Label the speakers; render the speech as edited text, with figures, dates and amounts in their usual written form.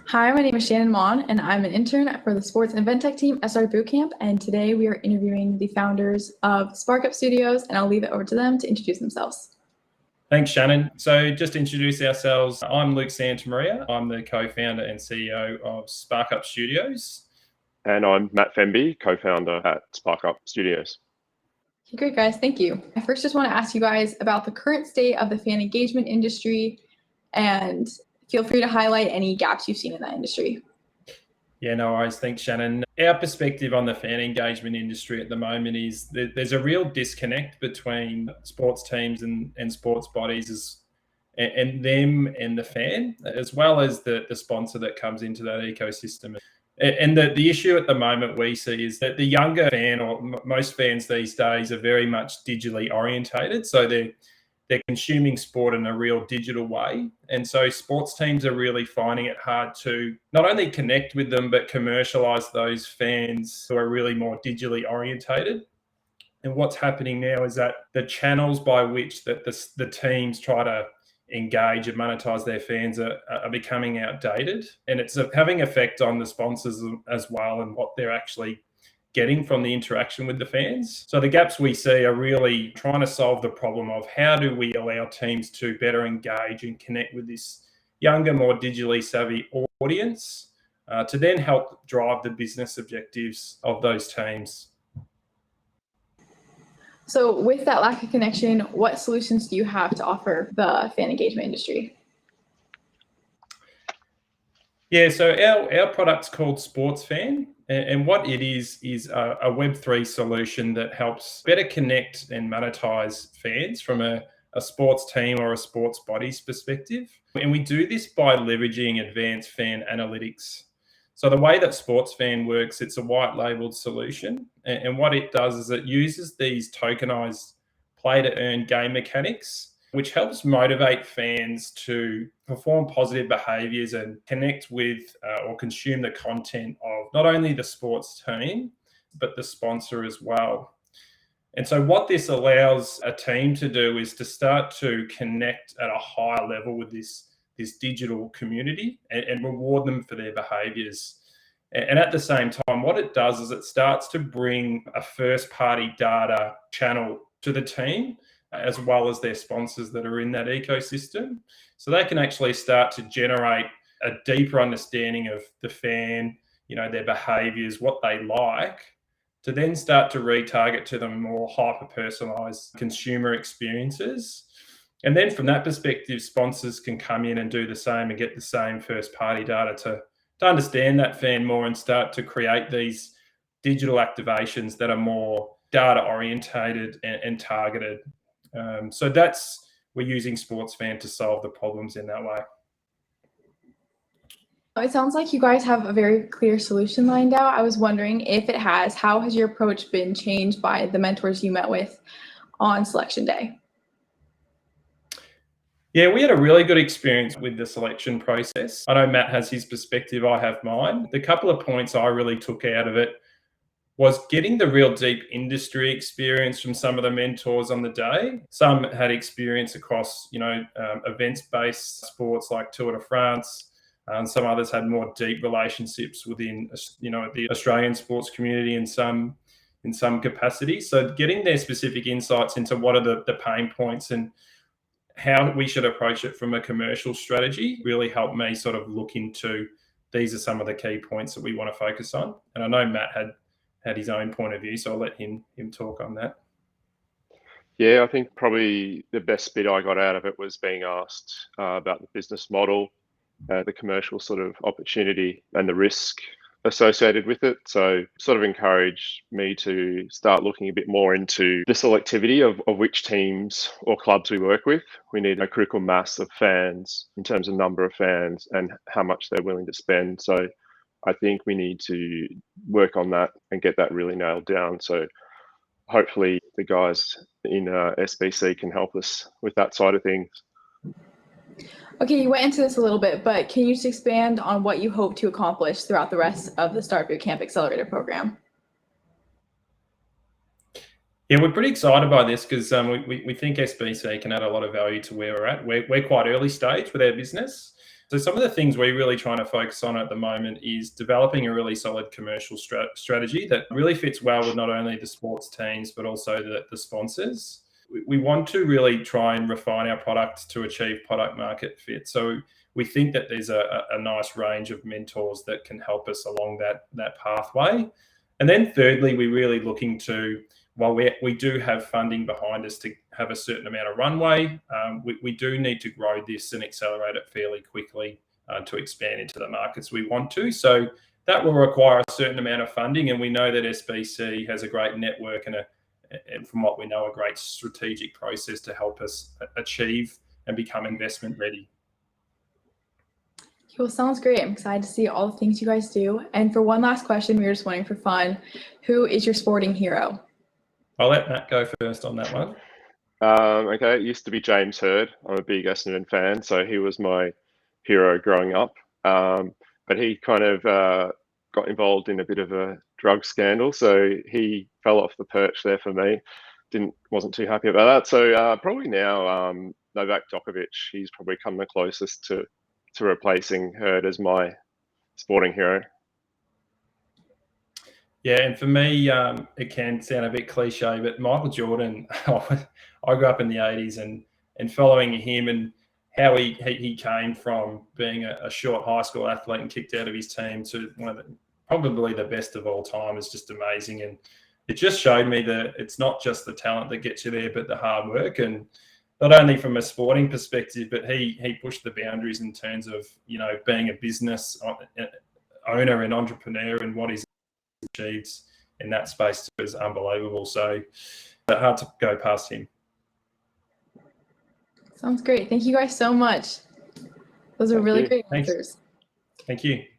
Speaker 1: Hi, my name is Shannon Mon, and I'm an intern for the Sports and EventTech team at Startup Bootcamp. And today we are interviewing the founders of SparkUp Studios, and I'll leave it over to them to introduce themselves.
Speaker 2: Thanks, Shannon. So just to introduce ourselves, I'm Luke Santamaria. I'm the co-founder and CEO of SparkUp Studios.
Speaker 3: And I'm Matt Fenby, co-founder at SparkUp Studios.
Speaker 1: Okay, great, guys. Thank you. I first just want to ask you guys about the current state of the fan engagement industry, and feel free to highlight any gaps you've seen in that industry.
Speaker 2: Yeah, no worries. Thanks, Shannon. Our perspective on the fan engagement industry at the moment is that there's a real disconnect between sports teams and sports bodies and them and the fan, as well as the sponsor that comes into that ecosystem. And the issue at the moment we see is that the younger fan, or most fans these days, are very much digitally orientated. So they're consuming sport in a real digital way. And so sports teams are really finding it hard to not only connect with them, but commercialize those fans who are really more digitally orientated. And what's happening now is that the channels by which that the teams try to engage and monetize their fans are becoming outdated. And it's having effect on the sponsors as well and what they're actually getting from the interaction with the fans. So the gaps we see are really trying to solve the problem of how do we allow teams to better engage and connect with this younger, more digitally savvy audience to then help drive the business objectives of those teams.
Speaker 1: So with that lack of connection, what solutions do you have to offer the fan engagement industry?
Speaker 2: Yeah, so our product's called SportzFan, and what it is a Web3 solution that helps better connect and monetize fans from a sports team or a sports body's perspective. And we do this by leveraging advanced fan analytics. So the way that SportzFan works, it's a white labeled solution. And what it does is it uses these tokenized play to earn game mechanics, which helps motivate fans to perform positive behaviors and connect with or consume the content of not only the sports team, but the sponsor as well. And so what this allows a team to do is to start to connect at a higher level with this digital community and reward them for their behaviors. And at the same time, what it does is it starts to bring a first-party data channel to the team, as well as their sponsors that are in that ecosystem. So they can actually start to generate a deeper understanding of the fan, their behaviors, what they like, to then start to retarget to them more hyper-personalized consumer experiences. And then from that perspective, sponsors can come in and do the same and get the same first-party data to understand that fan more and start to create these digital activations that are more data-orientated and targeted. So we're using SportzFan to solve the problems in that way.
Speaker 1: It sounds like you guys have a very clear solution lined out. I was wondering if it has, how has your approach been changed by the mentors you met with on selection day?
Speaker 2: Yeah, we had a really good experience with the selection process. I know Matt has his perspective, I have mine. The couple of points I really took out of it was getting the real deep industry experience from some of the mentors on the day. Some had experience across, events-based sports like Tour de France. Some others had more deep relationships within, the Australian sports community in some capacity. So getting their specific insights into what are the pain points and how we should approach it from a commercial strategy really helped me sort of look into these are some of the key points that we want to focus on. And I know Matt had his own point of view, so I'll let him talk on that.
Speaker 3: Yeah, I think probably the best bit I got out of it was being asked about the business model, the commercial sort of opportunity and the risk associated with it. So sort of encouraged me to start looking a bit more into the selectivity of which teams or clubs we work with. We need a critical mass of fans in terms of number of fans and how much they're willing to spend. So I think we need to work on that and get that really nailed down. So hopefully the guys in SBC can help us with that side of things.
Speaker 1: Okay, you went into this a little bit, but can you just expand on what you hope to accomplish throughout the rest of the Startup Bootcamp Accelerator program?
Speaker 2: Yeah, we're pretty excited by this because we think SBC can add a lot of value to where we're at. We're quite early stage with our business. So some of the things we're really trying to focus on at the moment is developing a really solid commercial strategy that really fits well with not only the sports teams, but also the sponsors. We want to really try and refine our product to achieve product market fit. So we think that there's a nice range of mentors that can help us along that pathway. And then thirdly, we're really looking to, while we do have funding behind us to have a certain amount of runway, we do need to grow this and accelerate it fairly quickly to expand into the markets we want to. So that will require a certain amount of funding, and we know that SBC has a great network and from what we know, a great strategic process to help us achieve and become investment ready.
Speaker 1: Well, sounds great. I'm excited to see all the things you guys do. And for one last question, we were just wondering for fun, who is your sporting hero?
Speaker 2: I'll let Matt go first on that one.
Speaker 3: Okay, it used to be James Hird. I'm a big Essendon fan, so he was my hero growing up. But he kind of got involved in a bit of a drug scandal, so he fell off the perch there for me. Wasn't too happy about that. So probably now Novak Djokovic. He's probably come the closest to replacing Hird as my sporting hero.
Speaker 2: Yeah, and for me, it can sound a bit cliche, but Michael Jordan, I grew up in the 80s and following him and how he came from being a short high school athlete and kicked out of his team to one of probably the best of all time is just amazing. And it just showed me that it's not just the talent that gets you there, but the hard work. And not only from a sporting perspective, but he pushed the boundaries in terms of, being a business owner and entrepreneur, and what he's achieved in that space is unbelievable. So hard to go past him.
Speaker 1: Sounds great. Thank you guys so much. Those are really great answers.
Speaker 2: Thank you.